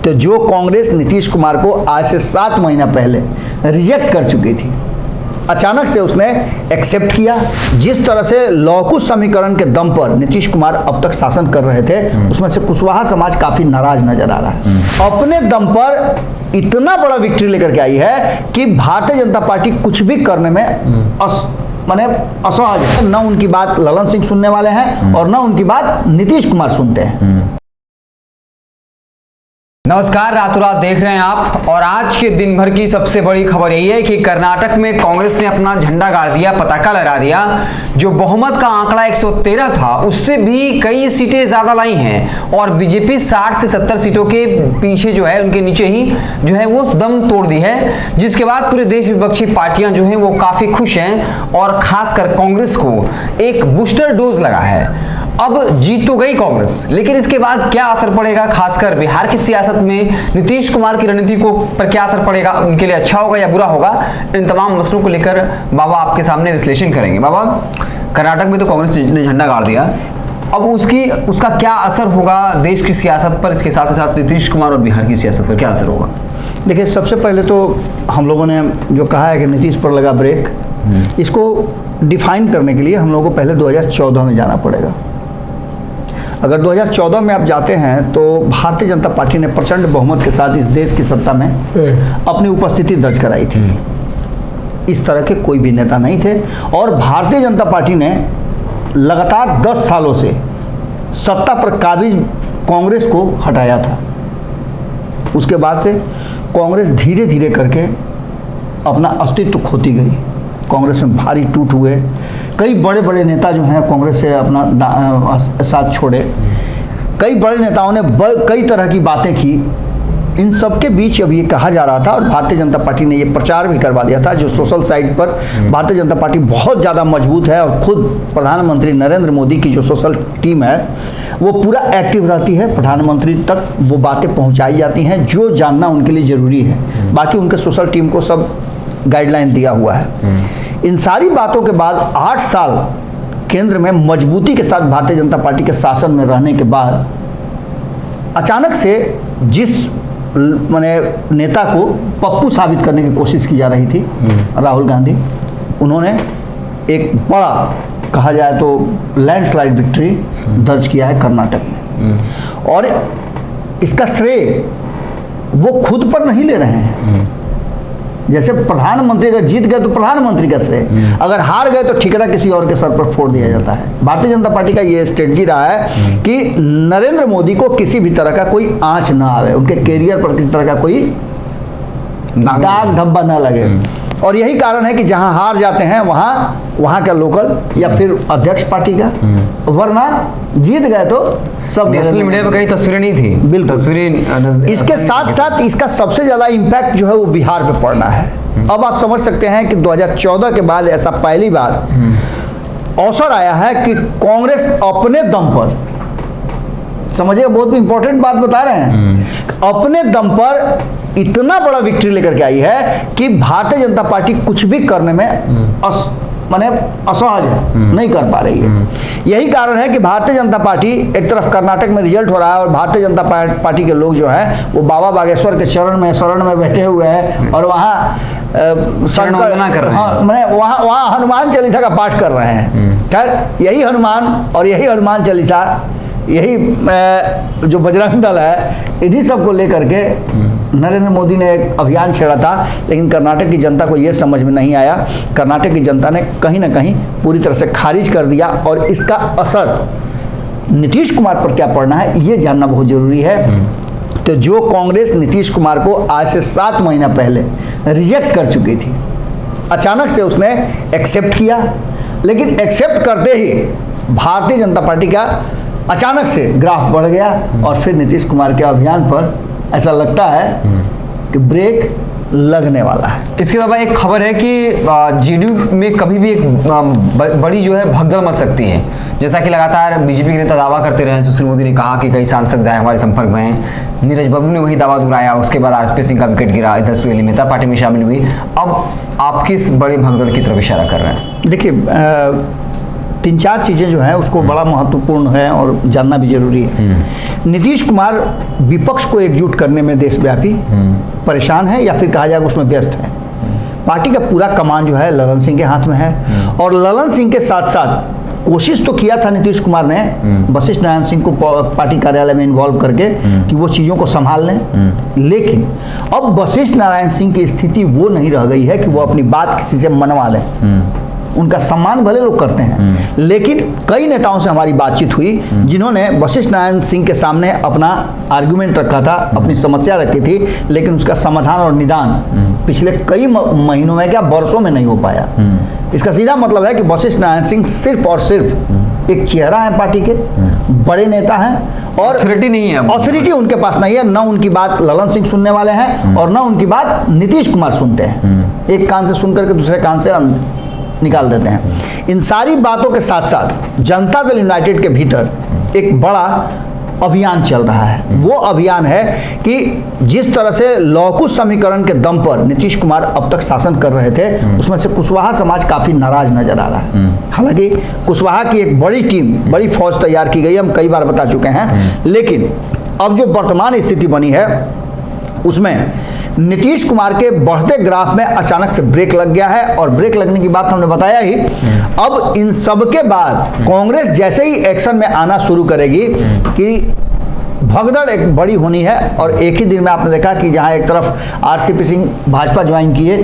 तो जो कांग्रेस नीतीश कुमार को आज से 7 महीना पहले रिजेक्ट कर चुकी थी, अचानक से उसने एक्सेप्ट किया। जिस तरह से लौकुश समीकरण के दम पर नीतीश कुमार अब तक शासन कर रहे थे, उसमें से कुशवाहा समाज काफी नाराज नजर आ रहा है। अपने दम पर इतना बड़ा विक्ट्री लेकर के आई है कि भारतीय जनता पार्टी कुछ भी करने में असहज है। न उनकी बात ललन सिंह सुनने वाले हैं और न उनकी बात नीतीश कुमार सुनते हैं। नमस्कार, रातों रात देख रहे हैं आप। और आज के दिन भर की सबसे बड़ी खबर यही है कि कर्नाटक में कांग्रेस ने अपना झंडा गाड़ दिया, पताका लहरा दिया। जो बहुमत का आंकड़ा 113 था, उससे भी कई सीटें ज्यादा लाई हैं और बीजेपी 60 से 70 सीटों के पीछे जो है, उनके नीचे ही जो है वो दम तोड़ दी है। जिसके बाद पूरे देश विपक्षी पार्टियां जो है वो काफी खुश हैं और खासकर कांग्रेस को एक बूस्टर डोज लगा है। अब जीत तो गई कांग्रेस, लेकिन इसके बाद क्या असर पड़ेगा, खासकर बिहार की सियासत में नीतीश कुमार की रणनीति को पर क्या असर पड़ेगा, उनके लिए अच्छा होगा या बुरा होगा, इन तमाम मसलों को लेकर बाबा आपके सामने विश्लेषण करेंगे। बाबा, कर्नाटक में तो कांग्रेस ने झंडा गाड़ दिया, अब उसका क्या असर होगा देश की सियासत पर, इसके साथ ही साथ नीतीश कुमार और बिहार की सियासत पर क्या असर होगा? देखिए, सबसे पहले तो हम लोगों ने जो कहा है कि नीतीश पर लगा ब्रेक, इसको डिफाइन करने के लिए हम लोगों को पहले 2014 में जाना पड़ेगा। अगर 2014 में आप जाते हैं तो भारतीय जनता पार्टी ने प्रचंड बहुमत के साथ इस देश की सत्ता में अपनी उपस्थिति दर्ज कराई थी। इस तरह के कोई भी नेता नहीं थे और भारतीय जनता पार्टी ने लगातार 10 सालों से सत्ता पर काबिज कांग्रेस को हटाया था। उसके बाद से कांग्रेस धीरे धीरे करके अपना अस्तित्व खोती गई। कांग्रेस में भारी टूट हुए, कई बड़े बड़े नेता जो हैं कांग्रेस से अपना साथ छोड़े। कई बड़े नेताओं ने कई तरह की बातें की। इन सब के बीच अब ये कहा जा रहा था और भारतीय जनता पार्टी ने ये प्रचार भी करवा दिया था, जो सोशल साइट पर भारतीय जनता पार्टी बहुत ज़्यादा मजबूत है और खुद प्रधानमंत्री नरेंद्र मोदी की जो सोशल टीम है वो पूरा एक्टिव रहती है। प्रधानमंत्री तक वो बातें पहुँचाई जाती हैं जो जानना उनके लिए ज़रूरी है। बाकी उनके सोशल टीम को सब गाइडलाइन दिया हुआ है। इन सारी बातों के बाद 8 साल केंद्र में मजबूती के साथ भारतीय जनता पार्टी के शासन में रहने के बाद अचानक से जिस नेता को पप्पू साबित करने की कोशिश की जा रही थी, राहुल गांधी, उन्होंने एक बड़ा, कहा जाए तो लैंडस्लाइड विक्ट्री दर्ज किया है कर्नाटक में। और इसका श्रेय वो खुद पर नहीं ले रहे हैं। जैसे प्रधानमंत्री अगर जीत गए तो प्रधानमंत्री का श्रेय, अगर हार गए तो ठिकाना किसी और के सर पर फोड़ दिया जाता है। भारतीय जनता पार्टी का ये स्ट्रेटजी रहा है कि नरेंद्र मोदी को किसी भी तरह का कोई आंच ना आवे, उनके कैरियर पर किसी तरह का कोई दाग धब्बा ना लगे। और यही कारण है कि जहां हार जाते हैं वहां का लोकल या फिर अध्यक्ष पार्टी का, वरना जीत गए तो सब नेशनल मीडिया पे कई तस्वीरें नहीं थी। बिल्कुल, तस्वीरें। इसके साथ साथ इसका सबसे ज्यादा इम्पैक्ट जो है वो बिहार पे पड़ना है। अब आप समझ सकते हैं कि 2014 के बाद ऐसा पहली बार अवसर आया है कि कांग्रेस अपने दम पर, समझिए बहुत इंपॉर्टेंट बात बता रहे हैं, अपने दम पर इतना बड़ा विक्ट्री लेकर के आई है कि भारतीय जनता पार्टी कुछ भी करने में असहज है, नहीं कर पा रही है। यही कारण है कि भारतीय जनता पार्टी, एक तरफ कर्नाटक में रिजल्ट हो रहा है और भारतीय जनता पार्टी के लोग जो हैं वो बाबा बागेश्वर के शरण में बैठे हुए हैं और वहाँ वहाँ हनुमान चालीसा का पाठ कर रहे हैं। खैर, यही हनुमान और यही हनुमान चालीसा, यही जो बजरंग दल है, इन्हीं सब को लेकर के नरेंद्र मोदी ने एक अभियान छेड़ा था। लेकिन कर्नाटक की जनता को यह समझ में नहीं आया। कर्नाटक की जनता ने कहीं ना कहीं पूरी तरह से खारिज कर दिया और इसका असर नीतीश कुमार पर क्या पड़ना है ये जानना बहुत जरूरी है। तो जो कांग्रेस नीतीश कुमार को आज से 7 महीना पहले रिजेक्ट कर चुकी थी, अचानक से उसने एक्सेप्ट किया। लेकिन एक्सेप्ट करते ही भारतीय जनता पार्टी का अचानक से ग्राफ बढ़ गया और फिर नीतीश कुमार के अभियान पर ऐसा लगता है कि ब्रेक लगने वाला है। इसके अलावा एक खबर है कि जेडीयू में कभी भी एक बड़ी जो है भगदड़ मच सकती है। जैसा कि लगातार बीजेपी के नेता दावा करते रहे, सुशील मोदी ने कहा कि कई सांसद हमारे संपर्क में हैं, नीरज बाबू ने वही दावा दोहराया, उसके बाद आरएसपी सिंह का विकेट गिरा, इधर सुहेली मेहता पार्टी में शामिल हुई। अब आप किस बड़े भगदड़ की तरफ इशारा कर रहे हैं? देखिए, 3-4 चीज़ें जो हैं उसको बड़ा महत्वपूर्ण है और जानना भी जरूरी है। नीतीश कुमार विपक्ष को एकजुट करने में देशव्यापी परेशान है, या फिर कहा जाए उसमें व्यस्त है। पार्टी का पूरा कमान जो है ललन सिंह के हाथ में है, और ललन सिंह के साथ साथ कोशिश तो किया था नीतीश कुमार ने वशिष्ठ नारायण सिंह को पार्टी कार्यालय में इन्वॉल्व करके कि वो चीज़ों को संभाल लें, लेकिन अब वशिष्ठ नारायण सिंह की स्थिति वो नहीं रह गई है कि वो अपनी बात किसी से मनवा लें। उनका सम्मान भले लोग करते हैं, लेकिन कई नेताओं से हमारी बातचीत हुई जिन्होंने वशिष्ठ नारायण सिंह के सामने अपना आर्गुमेंट रखा था, अपनी समस्या रखी थी, लेकिन उसका समाधान और निदान पिछले कई महीनों में, क्या वर्षों में नहीं हो पाया। इसका सीधा मतलब है कि वशिष्ठ नारायण सिंह सिर्फ और सिर्फ एक चेहरा है पार्टी के, बड़े नेता हैं और अथॉरिटी नहीं है, अथॉरिटी उनके पास नहीं है। ना उनकी बात ललन सिंह सुनने वाले हैं और ना उनकी बात नीतीश कुमार सुनते हैं। एक कान से सुन करके दूसरे कान से निकाल देते हैं। इन सारी बातों के साथ साथ जनता दल यूनाइटेड के भीतर एक बड़ा अभियान चल रहा है। वो अभियान है कि जिस तरह से लौकुश समीकरण के दम पर नीतीश कुमार अब तक शासन कर रहे थे, उसमें से कुशवाहा समाज काफी नाराज नजर आ रहा है। हालांकि कुशवाहा की एक बड़ी टीम, बड़ी फौज तैयार की गई, हम कई बार बता चुके हैं, लेकिन अब जो वर्तमान स्थिति बनी है उसमें नीतीश कुमार के बढ़ते ग्राफ में अचानक से ब्रेक लग गया है, और ब्रेक लगने की बात हमने बताया ही। अब इन सब के बाद कांग्रेस जैसे ही एक्शन में आना शुरू करेगी कि भगदड़ एक बड़ी होनी है, और एक ही दिन में आपने देखा कि जहां एक तरफ आरसीपी सिंह भाजपा ज्वाइन किए,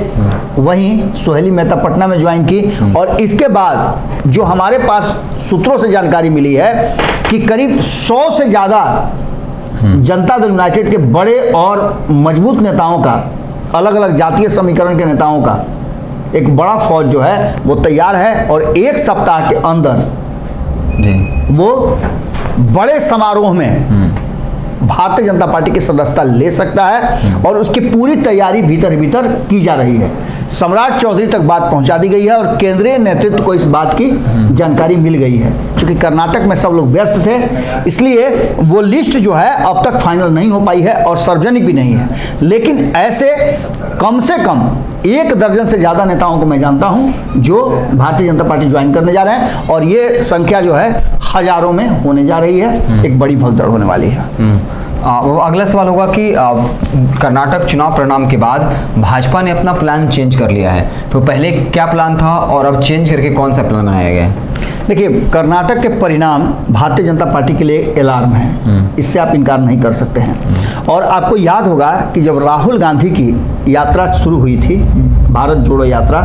वहीं सुहेली मेहता पटना में ज्वाइन की, और इसके बाद जो हमारे पास सूत्रों से जानकारी मिली है कि करीब 100 से ज़्यादा जनता दल यूनाइटेड के बड़े और मजबूत नेताओं का, अलग अलग जातीय समीकरण के नेताओं का एक बड़ा फौज जो है वो तैयार है, और एक सप्ताह के अंदर वो बड़े समारोह में भारतीय जनता पार्टी की सदस्यता ले सकता है, और उसकी पूरी तैयारी भीतर भीतर की जा रही है। सम्राट चौधरी तक बात पहुंचा दी गई है, और केंद्रीय नेतृत्व को इस बात की जानकारी मिल गई है। क्योंकि कर्नाटक में सब लोग व्यस्त थे, इसलिए वो लिस्ट जो है अब तक फाइनल नहीं हो पाई है और सार्वजनिक भी नहीं है। लेकिन ऐसे कम से कम 1 दर्जन से ज़्यादा नेताओं को मैं जानता हूं जो भारतीय जनता पार्टी ज्वाइन करने जा रहे हैं, और ये संख्या जो है हजारों में होने जा रही है। एक बड़ी भगदड़ होने वाली है। वो अगला सवाल होगा कि कर्नाटक चुनाव परिणाम के बाद भाजपा ने अपना प्लान चेंज कर लिया है, तो पहले क्या प्लान था और अब चेंज करके कौन सा प्लान बनाया गया है? देखिए, कर्नाटक के परिणाम भारतीय जनता पार्टी के लिए अलार्म है, इससे आप इनकार नहीं कर सकते हैं। और आपको याद होगा कि जब राहुल गांधी की यात्रा शुरू हुई थी, भारत जोड़ो यात्रा,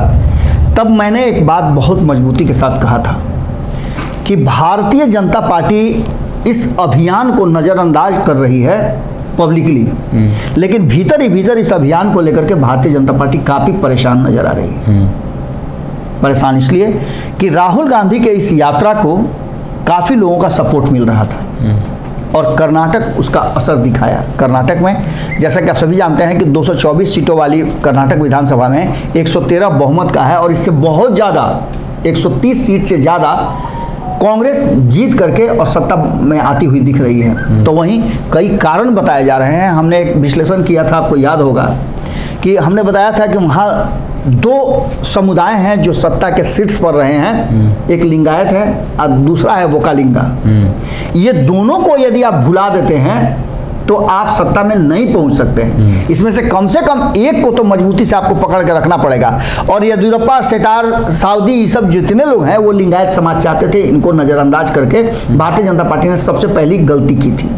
तब मैंने एक बात बहुत मजबूती के साथ कहा था कि भारतीय जनता पार्टी इस अभियान को नज़रअंदाज कर रही है पब्लिकली, लेकिन भीतर ही भीतर इस अभियान को लेकर के भारतीय जनता पार्टी काफ़ी परेशान नजर आ रही है। परेशान इसलिए कि राहुल गांधी के इस यात्रा को काफ़ी लोगों का सपोर्ट मिल रहा था, और कर्नाटक उसका असर दिखाया। कर्नाटक में जैसा कि आप सभी जानते हैं कि 224 सीटों वाली कर्नाटक विधानसभा में 113 बहुमत का है, और इससे बहुत ज़्यादा 130 सीट से ज़्यादा कांग्रेस जीत करके और सत्ता में आती हुई दिख रही है। तो वहीं कई कारण बताए जा रहे हैं। हमने एक विश्लेषण किया था, आपको याद होगा कि हमने बताया था कि वहाँ 2 समुदाय हैं जो सत्ता के सीट्स पर रहे हैं, एक लिंगायत है और दूसरा है वोकालिंगा। ये दोनों को यदि आप भुला देते हैं तो आप सत्ता में नहीं पहुंच सकते हैं। इसमें से कम एक को तो मजबूती से आपको पकड़ के रखना पड़ेगा। और येदियुरप्पा, सेटार, साउदी, ये सब जितने लोग हैं वो लिंगायत समाज चाहते थे, इनको नज़रअंदाज करके भारतीय जनता पार्टी ने सबसे पहली गलती की थी।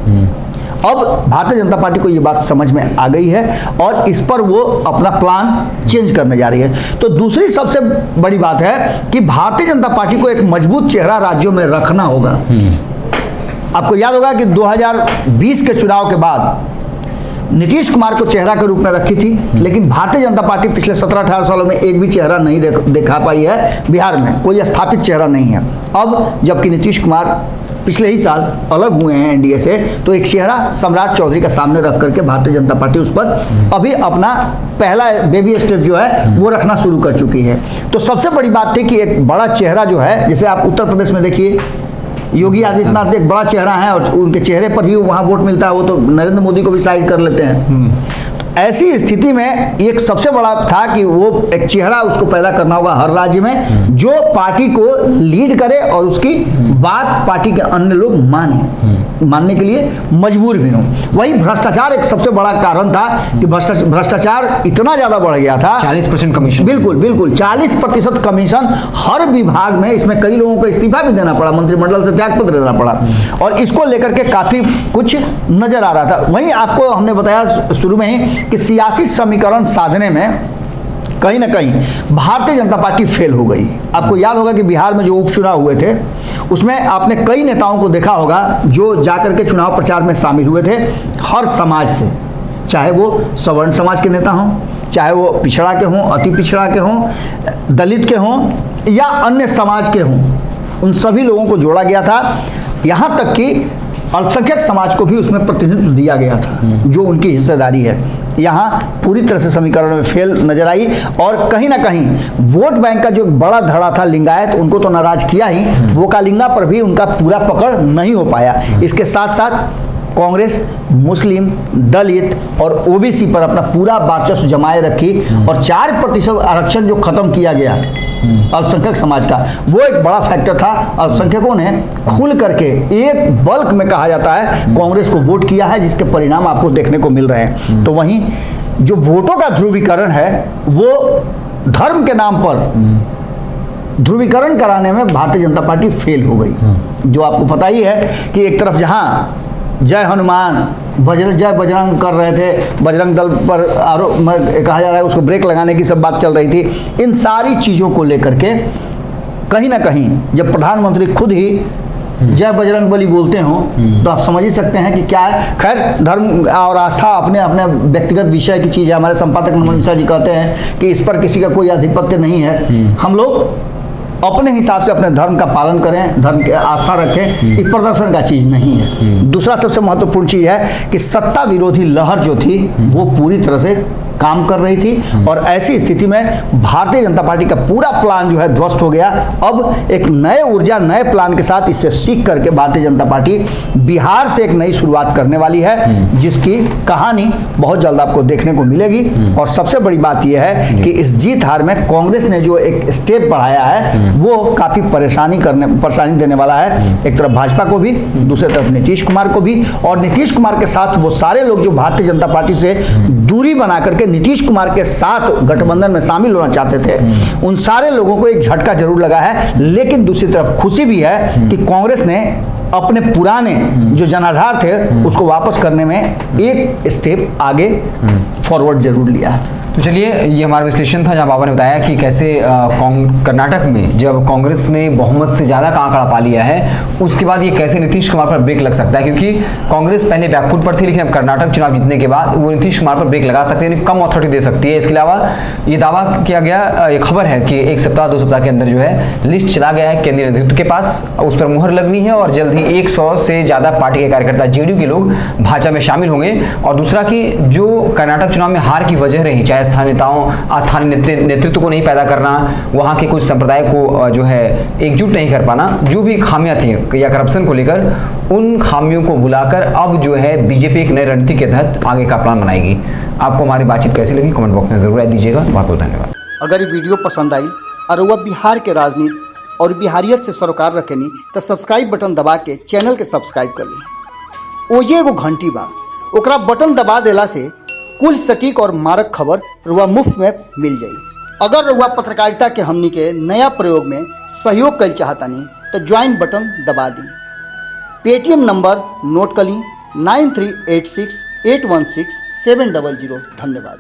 अब भारतीय जनता पार्टी को ये बात समझ में आ गई है, और इस पर वो अपना प्लान चेंज करने जा रही है। तो दूसरी सबसे बड़ी बात है कि भारतीय जनता पार्टी को एक मजबूत चेहरा राज्यों में रखना होगा। आपको याद होगा कि 2020 के चुनाव के बाद नीतीश कुमार को चेहरा के रूप में रखी थी, लेकिन भारतीय जनता पार्टी पिछले 17-18 सालों में एक भी चेहरा नहीं दिखा पाई है। बिहार में कोई स्थापित चेहरा नहीं है। अब जबकि नीतीश कुमार पिछले ही साल अलग हुए हैं एनडीए से, तो एक चेहरा सम्राट चौधरी का सामने रख करके भारतीय जनता पार्टी उस पर अभी अपना पहला बेबी स्टेप जो है वो रखना शुरू कर चुकी है। तो सबसे बड़ी बात थी कि एक बड़ा चेहरा जो है, जैसे आप उत्तर प्रदेश में देखिए, योगी आदित्यनाथ एक बड़ा चेहरा है और उनके चेहरे पर भी वहाँ वोट मिलता है, वो तो नरेंद्र मोदी को भी साइड कर लेते हैं। ऐसी स्थिति में एक सबसे बड़ा था कि वो एक चेहरा उसको पैदा करना होगा हर राज्य में जो पार्टी को लीड करे और उसकी बात पार्टी के अन्य लोग मानने के लिए मजबूर भी हों। वही भ्रष्टाचार एक सबसे बड़ा कारण था कि भ्रष्टाचार इतना ज्यादा बढ़ गया था, 40% कमीशन। बिल्कुल बिल्कुल 40% कमीशन हर विभाग में। इसमें कई लोगों को इस्तीफा भी देना पड़ा, मंत्रिमंडल से त्यागपत्र देना पड़ा, और इसको लेकर के काफी कुछ नजर आ रहा था। वहीं आपको हमने बताया शुरू में ही कि सियासी समीकरण साधने में कहीं ना कहीं भारतीय जनता पार्टी फेल हो गई। आपको याद होगा कि बिहार में जो उपचुनाव हुए थे उसमें आपने कई नेताओं को देखा होगा जो जाकर के चुनाव प्रचार में शामिल हुए थे हर समाज से, चाहे वो सवर्ण समाज के नेता हों, चाहे वो पिछड़ा के हों, अति पिछड़ा के हों, दलित के हों या अन्य समाज के हों, उन सभी लोगों को जोड़ा गया था। यहाँ तक कि अल्पसंख्यक समाज को भी उसमें प्रतिनिधित्व दिया गया था जो उनकी हिस्सेदारी है। यहाँ पूरी तरह से समीकरण में फेल नजर आई और कहीं ना कहीं वोट बैंक का जो बड़ा धड़ा था लिंगायत, उनको तो नाराज किया ही, वोकालिंगा पर भी उनका पूरा पकड़ नहीं हो पाया। इसके साथ साथ कांग्रेस मुस्लिम, दलित और ओबीसी पर अपना पूरा वर्चस्व जमाए रखी और 4% आरक्षण जो खत्म किया गया अल्पसंख्यक समाज का, वो एक बड़ा फैक्टर था। अल्पसंख्यकों ने खुल करके एक बल्क में कहा जाता है कांग्रेस को वोट किया है, जिसके परिणाम आपको देखने को मिल रहे हैं। तो वहीं जो वोटों का ध्रुवीकरण है वो धर्म के नाम पर ध्रुवीकरण कराने में भारतीय जनता पार्टी फेल हो गई। जो आपको पता ही है कि एक तरफ जहां जय हनुमान जय बजरंग कर रहे थे, बजरंग दल पर आरोप कहा जा रहा है, उसको ब्रेक लगाने की सब बात चल रही थी। इन सारी चीज़ों को लेकर के कहीं ना कहीं जब प्रधानमंत्री खुद ही जय बजरंग बली बोलते हों तो आप समझ ही सकते हैं कि क्या है। खैर, धर्म और आस्था अपने अपने व्यक्तिगत विषय की चीज़ है। हमारे संपादक नमन मिश्रा जी कहते हैं कि इस पर किसी का कोई आधिपत्य नहीं है। हम लोग अपने हिसाब से अपने धर्म का पालन करें, धर्म की आस्था रखें, इस प्रदर्शन का चीज़ नहीं है। दूसरा सबसे महत्वपूर्ण चीज़ है कि सत्ता विरोधी लहर जो थी वो पूरी तरह से काम कर रही थी और ऐसी स्थिति में भारतीय जनता पार्टी का पूरा प्लान जो है ध्वस्त हो गया। अब एक नए ऊर्जा, नए प्लान के साथ इससे सीख करके भारतीय जनता पार्टी बिहार से एक नई शुरुआत करने वाली है, जिसकी कहानी बहुत जल्द आपको देखने को मिलेगी। और सबसे बड़ी बात यह है कि इस जीत हार में कांग्रेस ने जो एक स्टेप बढ़ाया है वो काफी परेशानी देने वाला है, एक तरफ भाजपा को भी, दूसरी तरफ नीतीश कुमार को भी। और नीतीश कुमार के साथ वो सारे लोग जो भारतीय जनता पार्टी से दूरी बना करके नीतीश कुमार के साथ गठबंधन में शामिल होना चाहते थे, उन सारे लोगों को एक झटका जरूर लगा है। लेकिन दूसरी तरफ खुशी भी है कि कांग्रेस ने अपने पुराने जो जनाधार थे उसको वापस करने में एक स्टेप आगे फॉरवर्ड जरूर लिया है। तो चलिए, ये हमारा विश्लेषण था जहाँ बाबा ने बताया कि कैसे कर्नाटक में जब कांग्रेस ने बहुमत से ज़्यादा का आंकड़ा पा लिया है उसके बाद ये कैसे नीतीश कुमार पर ब्रेक लग सकता है, क्योंकि कांग्रेस पहले बैकफुट पर थी लेकिन अब कर्नाटक चुनाव जीतने के बाद वो नीतीश कुमार पर ब्रेक लगा सकती है, यानी कम अथॉरिटी दे सकती है। इसके अलावा ये दावा किया गया, ये खबर है कि 1 सप्ताह 2 सप्ताह के अंदर जो है लिस्ट चला गया है केंद्रीय नेतृत्व के पास, उस पर मुहर लगनी है और जल्द ही 100 से ज़्यादा पार्टी के कार्यकर्ता, जेडीयू के लोग भाजपा में शामिल होंगे। और दूसरा कि जो कर्नाटक चुनाव में हार की वजह रही, चाहे स्थानीय नेताओं, स्थानीय नेतृत्व को नहीं पैदा करना, वहाँ के कुछ संप्रदाय को जो है एकजुट नहीं कर पाना, जो भी खामियां थी या करप्शन को लेकर, उन खामियों को बुलाकर अब जो है बीजेपी एक नई रणनीति के तहत आगे का प्लान बनाएगी। आपको हमारी बातचीत कैसी लगी कमेंट बॉक्स में जरूर राय दीजिएगा। बहुत बहुत धन्यवाद। अगर ये वीडियो पसंद आई और वह बिहार के राजनीति और बिहारियत से सरोकार रखेनी तो सब्सक्राइब बटन दबा के चैनल के सब्सक्राइब कर ली। ओजे एगो घंटी बा, ओकरा बटन दबा देला से कुल सटीक और मारक खबर रुआ मुफ्त में मिल जाई। अगर रुआ पत्रकारिता के हमनी के नया प्रयोग में सहयोग कर चाहतानी तो ज्वाइन बटन दबा दी। पेटीएम नंबर नोट कर ली 9386816700। धन्यवाद।